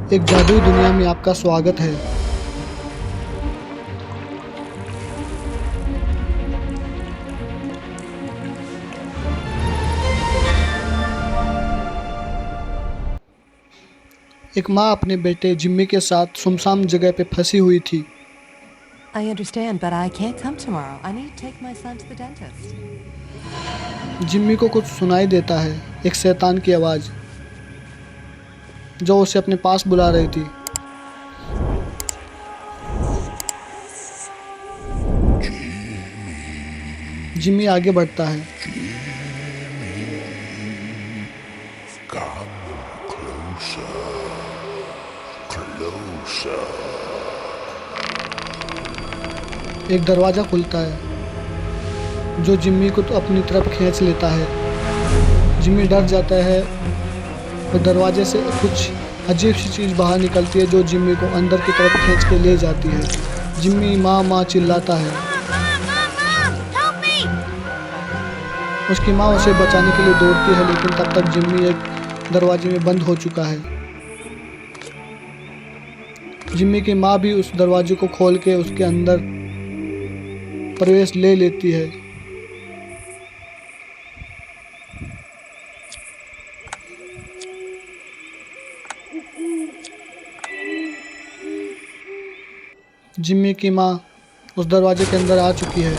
एक जादुई दुनिया में आपका स्वागत है। एक माँ अपने बेटे जिम्मी के साथ सुनसान जगह पे फंसी हुई थी। I understand, but I can't come tomorrow. I need to take my son to the dentist. Jimmy को कुछ सुनाई देता है, एक शैतान की आवाज़ जो उसे अपने पास बुला रही थी। जिम्मी आगे बढ़ता है। एक दरवाज़ा खुलता है जो जिम्मी को तो अपनी तरफ खींच लेता है। जिम्मी डर जाता है और दरवाजे से कुछ अजीब सी चीज़ बाहर निकलती है जो जिम्मी को अंदर की तरफ खींच के ले जाती है। जिम्मी माँ माँ चिल्लाता है। उसकी माँ उसे बचाने के लिए दौड़ती है, लेकिन तब तक जिम्मी एक दरवाजे में बंद हो चुका है। जिम्मी की माँ भी उस दरवाजे को खोल के उसके अंदर प्रवेश ले लेती है। जिम्मी की माँ उस दरवाजे के अंदर आ चुकी है,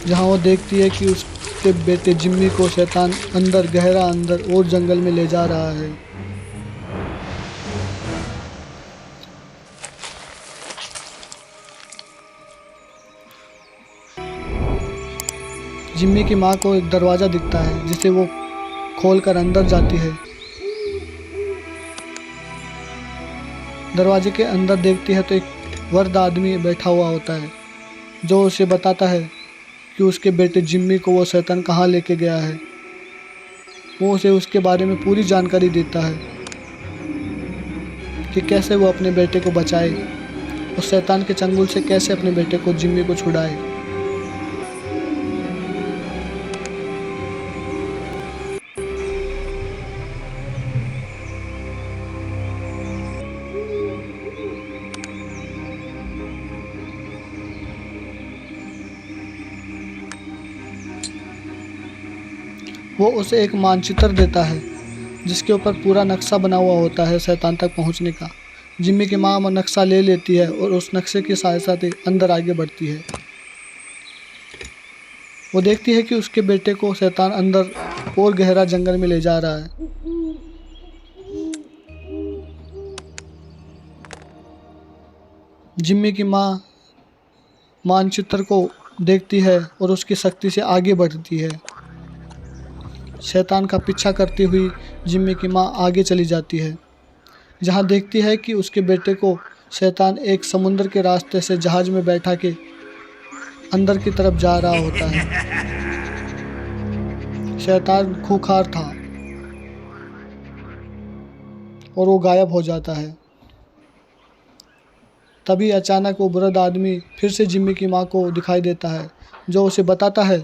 जहाँ वो देखती है कि उसके बेटे जिम्मी को शैतान अंदर गहरा अंदर और जंगल में ले जा रहा है। जिम्मी की माँ को एक दरवाज़ा दिखता है जिसे वो खोलकर अंदर जाती है। दरवाजे के अंदर देखती है तो एक वृद्ध आदमी बैठा हुआ होता है जो उसे बताता है कि उसके बेटे जिम्मी को वो शैतान कहाँ लेके गया है। वो उसे उसके बारे में पूरी जानकारी देता है कि कैसे वो अपने बेटे को बचाए, उस शैतान के चंगुल से कैसे अपने बेटे को जिम्मी को छुड़ाए। वो उसे एक मानचित्र देता है जिसके ऊपर पूरा नक्शा बना हुआ होता है शैतान तक पहुंचने का। जिम्मी की माँ नक्शा ले लेती है और उस नक्शे की सहायता से अंदर आगे बढ़ती है। वो देखती है कि उसके बेटे को शैतान अंदर और गहरा जंगल में ले जा रहा है। जिम्मी की माँ मानचित्र को देखती है और उसकी शक्ति से आगे बढ़ती है। शैतान का पीछा करती हुई जिम्मी की माँ आगे चली जाती है, जहाँ देखती है कि उसके बेटे को शैतान एक समुद्र के रास्ते से जहाज में बैठा के अंदर की तरफ जा रहा होता है। शैतान खूंखार था और वो गायब हो जाता है। तभी अचानक वो वृद्ध आदमी फिर से जिम्मी की माँ को दिखाई देता है, जो उसे बताता है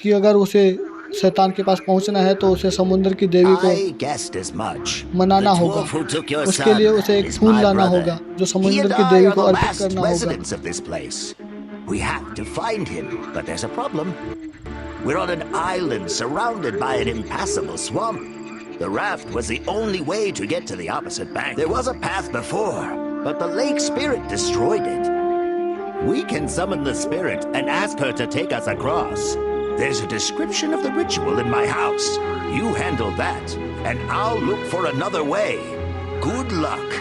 कि अगर उसे शैतान के पास पहुंचना है तो उसे समुद्र की देवी को मनाना होगा। उसके लिए उसे एक फूल लाना होगा जो समुद्र की देवी को अर्पित करना होगा। We have to find him, but there's a problem. We're on an island surrounded by an impassable swamp. The raft was the only way to get to the opposite bank. There was a path before, but the lake spirit destroyed it. We can summon the spirit and ask her to take us across. There's a description of the ritual in my house. You handle that, and I'll look for another way. Good luck.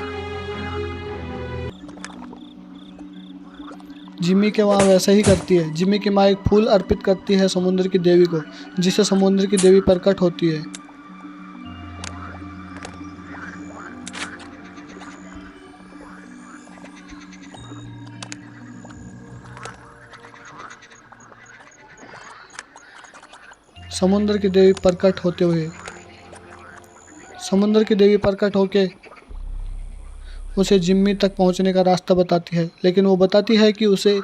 Jimmy के वहाँ वैसा ही करती है। जिम्मी की माँ एक फूल अर्पित करती है समुद्र की देवी को, जिससे समुद्र की देवी प्रकट होती है। समुद्र की देवी प्रकट होते हुए समुद्र की देवी प्रकट होके उसे जिम्मी तक पहुंचने का रास्ता बताती है, लेकिन वो बताती है कि उसे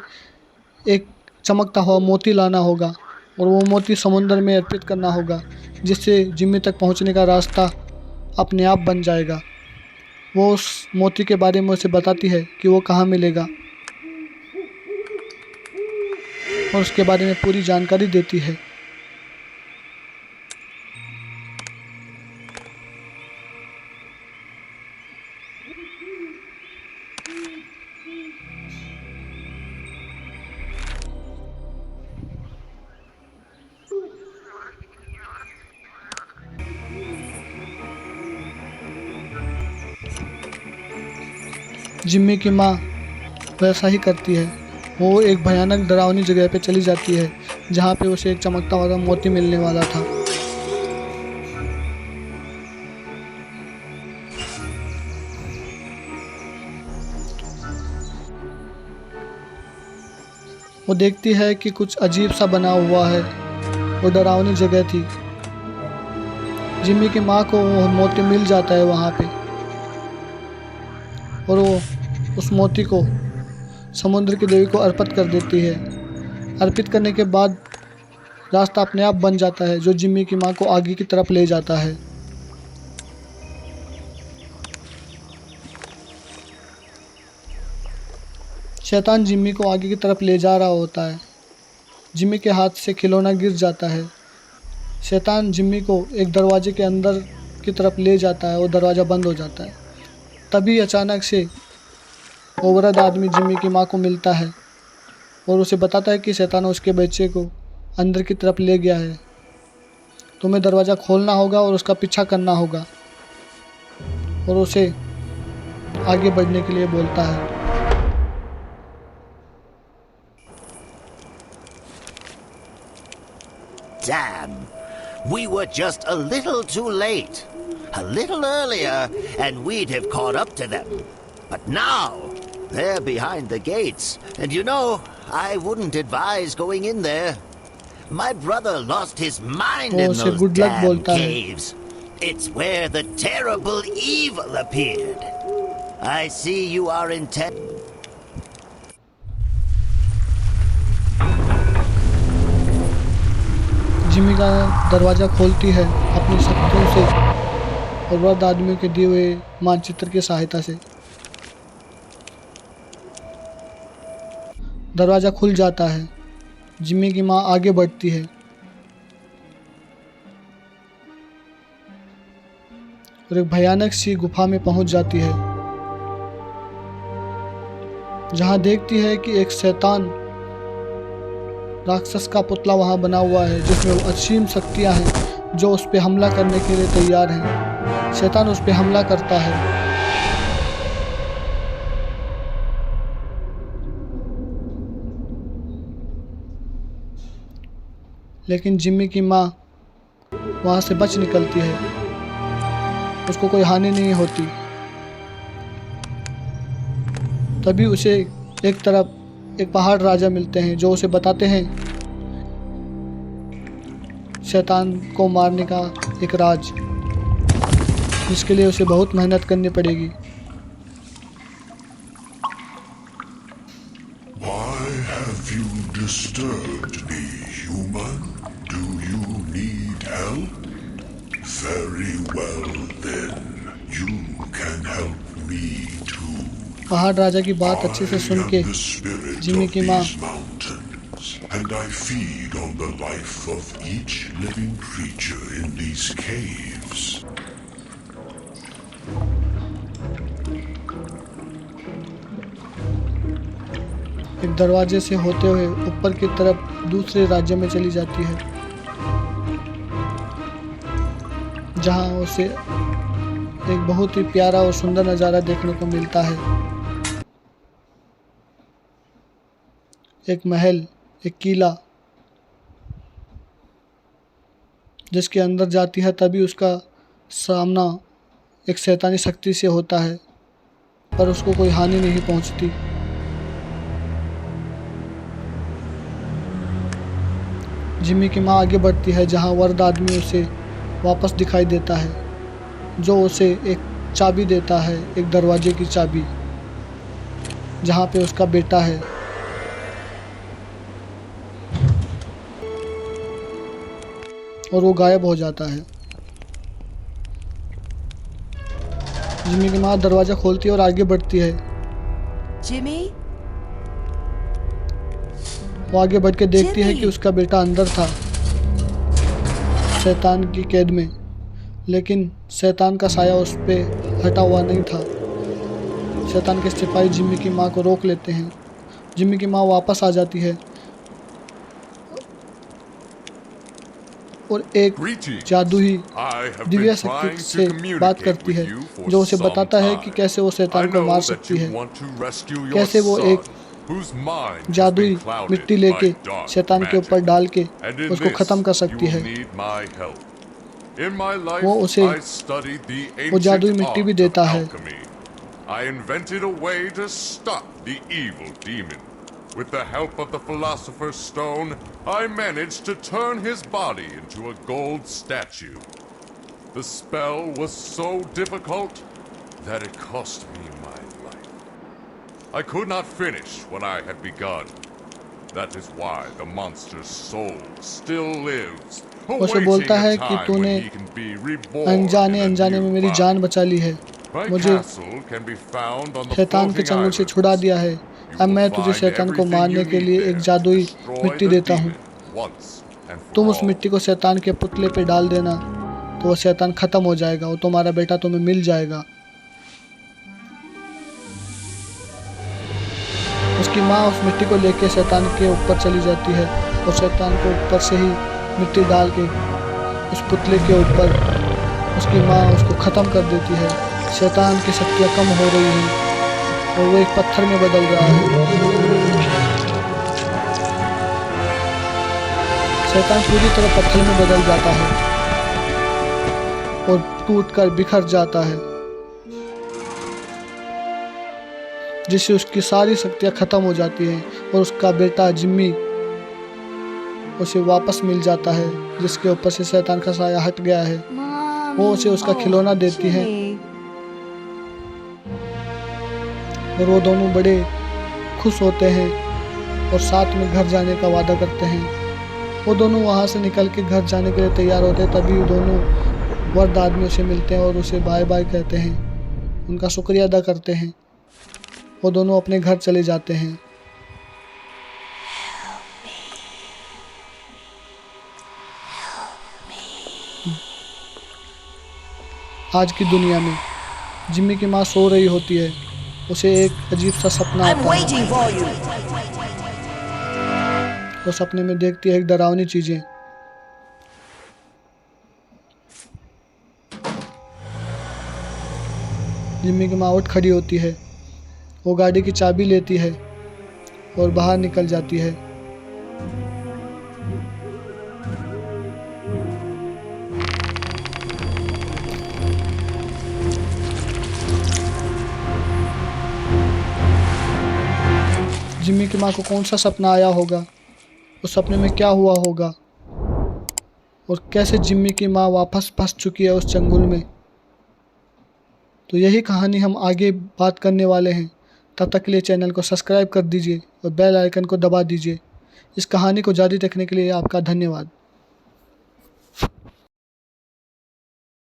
एक चमकता हुआ मोती लाना होगा और वो मोती समुद्र में अर्पित करना होगा, जिससे जिम्मी तक पहुंचने का रास्ता अपने आप बन जाएगा। वो उस मोती के बारे में उसे बताती है कि वो कहाँ मिलेगा और उसके बारे में पूरी जानकारी देती है। जिम्मी की माँ वैसा ही करती है। वो एक भयानक डरावनी जगह पे चली जाती है जहाँ पे उसे एक चमकता हुआ मोती मिलने वाला था। वो देखती है कि कुछ अजीब सा बना हुआ है। वो डरावनी जगह थी। जिम्मी की माँ को वो मोती मिल जाता है वहाँ पे और वो उस मोती को समुद्र की देवी को अर्पित कर देती है। अर्पित करने के बाद रास्ता अपने आप बन जाता है जो जिम्मी की माँ को आगे की तरफ ले जाता है। शैतान जिम्मी को आगे की तरफ ले जा रहा होता है। जिम्मी के हाथ से खिलौना गिर जाता है। शैतान जिम्मी को एक दरवाजे के अंदर की तरफ ले जाता है और दरवाज़ा बंद हो जाता है। तभी अचानक से वो वृद्ध आदमी जिम्मी की माँ को मिलता है और उसे बताता है कि शैतान उसके बच्चे को अंदर की तरफ ले गया है। तुम्हें दरवाज़ा खोलना होगा और उसका पीछा करना होगा, और उसे आगे बढ़ने के लिए बोलता है। Damn, we were just a little too late. A little earlier and we'd have caught up to them. But now, they're behind the gates. And you know, I wouldn't advise going in there. My brother lost his mind in उसे those good luck damn बोलता है। caves. It's where the terrible evil appeared. I see you are intent. Jimmy का दरवाज़ा खोलती है अपनी शक्तियों से और वृद्ध आदमी के दिए हुए मानचित्र की सहायता से। दरवाज़ा खुल जाता है। जिम्मी की माँ आगे बढ़ती है और एक भयानक सी गुफा में पहुंच जाती है, जहां देखती है कि एक शैतान राक्षस का पुतला वहां बना हुआ है, जिसमें असीम शक्तियां हैं जो उस पे हमला करने के लिए तैयार हैं। शैतान उस पे हमला करता है, लेकिन जिम्मी की माँ वहां से बच निकलती है। उसको कोई हानि नहीं होती। तभी उसे एक तरफ एक पहाड़ राजा मिलते हैं जो उसे बताते हैं शैतान को मारने का एक राज, जिसके लिए उसे बहुत मेहनत करनी पड़ेगी। Why have you disturbed me, human? Do you need help? Very well then, you can help me too. पहाड़ राजा की बात अच्छे से सुन के I am the spirit Jimmy of की माँ these mountains, and I feed on the life of each living creature in these caves. एक दरवाजे से होते हुए ऊपर की तरफ दूसरे राज्य में चली जाती है, जहां उसे एक बहुत ही प्यारा और सुंदर नज़ारा देखने को मिलता है। एक महल, एक किला, जिसके अंदर जाती है तभी उसका सामना एक शैतानी शक्ति से होता है, पर उसको कोई हानि नहीं पहुंचती। जिम्मी की माँ आगे बढ़ती है जहां वृद्ध आदमी उसे वापस दिखाई देता है, जो उसे एक चाबी देता है, एक दरवाजे की चाबी, जहां पे उसका बेटा है। और वो गायब हो जाता है। जिम्मी की माँ दरवाज़ा खोलती है और आगे बढ़ती है। Jimmy? वो आगे बढ़ के देखती है जिमी! कि उसका बेटा अंदर था शैतान की कैद में, लेकिन शैतान का साया उस पे हटा हुआ नहीं था। शैतान के सिपाही जिम्मी की माँ को रोक लेते हैं। जिम्मी की माँ वापस आ जाती है और एक जादुई दिव्य शक्ति से बात करती है, जो उसे बताता है कि कैसे वो शैतान को मार सकती है। कैसे वो एक जादुई मिट्टी लेके शैतान के ऊपर डाल के उसको ख़त्म कर सकती है। वो उसे वो जादुई मिट्टी भी देता है। I invented a way to stop the evil demon. With the help of the Philosopher's Stone, I managed to turn his body into a gold statue. The spell was so difficult that it cost me my life. I could not finish what I had begun. That is why the monster's soul still lives, उसे awaiting बोलता है a कि time तूने when he can be reborn अनजाने in a अनजाने में new मेरी body. जान बचा ली है। My मुझे castle can be found on the शैतान के floating चंगुल से islands. छुड़ा दिया है। अब मैं तुझे शैतान को मारने के लिए एक जादुई मिट्टी देता हूँ। तुम उस मिट्टी को शैतान के पुतले पे डाल देना तो वो शैतान ख़त्म हो जाएगा और तुम्हारा बेटा तुम्हें मिल जाएगा। उसकी माँ उस मिट्टी को लेके शैतान के ऊपर चली जाती है और शैतान को ऊपर से ही मिट्टी डाल के उस पुतले के ऊपर उसकी माँ उसको ख़त्म कर देती है। शैतान की शक्तियाँ कम हो रही हैं और वो एक पत्थर में बदल रहा है। शैतान पूरी तरह पत्थर में बदल जाता है और टूटकर बिखर जाता है, जिससे उसकी सारी शक्तियाँ ख़त्म हो जाती हैं और उसका बेटा जिम्मी उसे वापस मिल जाता है, जिसके ऊपर से शैतान का साया हट गया है। वो उसे उसका खिलौना देती है और वो दोनों बड़े खुश होते हैं और साथ में घर जाने का वादा करते हैं। वो दोनों वहाँ से निकल के घर जाने के लिए तैयार होते हैं, तभी वो दोनों वर्द आदमी उसे मिलते हैं और उसे बाय बाय कहते हैं, उनका शुक्रिया अदा करते हैं। वो दोनों अपने घर चले जाते हैं। आज की दुनिया में जिम्मी की माँ सो रही होती है। उसे एक अजीब सा सपना आता है। वो सपने में देखती है एक डरावनी चीजें। जिम्मी की माँ उठ खड़ी होती है। वो गाड़ी की चाबी लेती है और बाहर निकल जाती है। जिम्मी की माँ को कौन सा सपना आया होगा, उस सपने में क्या हुआ होगा और कैसे जिम्मी की माँ वापस फंस चुकी है उस चंगुल में, तो यही कहानी हम आगे बात करने वाले हैं। तब तक के लिए चैनल को सब्सक्राइब कर दीजिए और बेल आइकन को दबा दीजिए। इस कहानी को जारी रखने के लिए आपका धन्यवाद।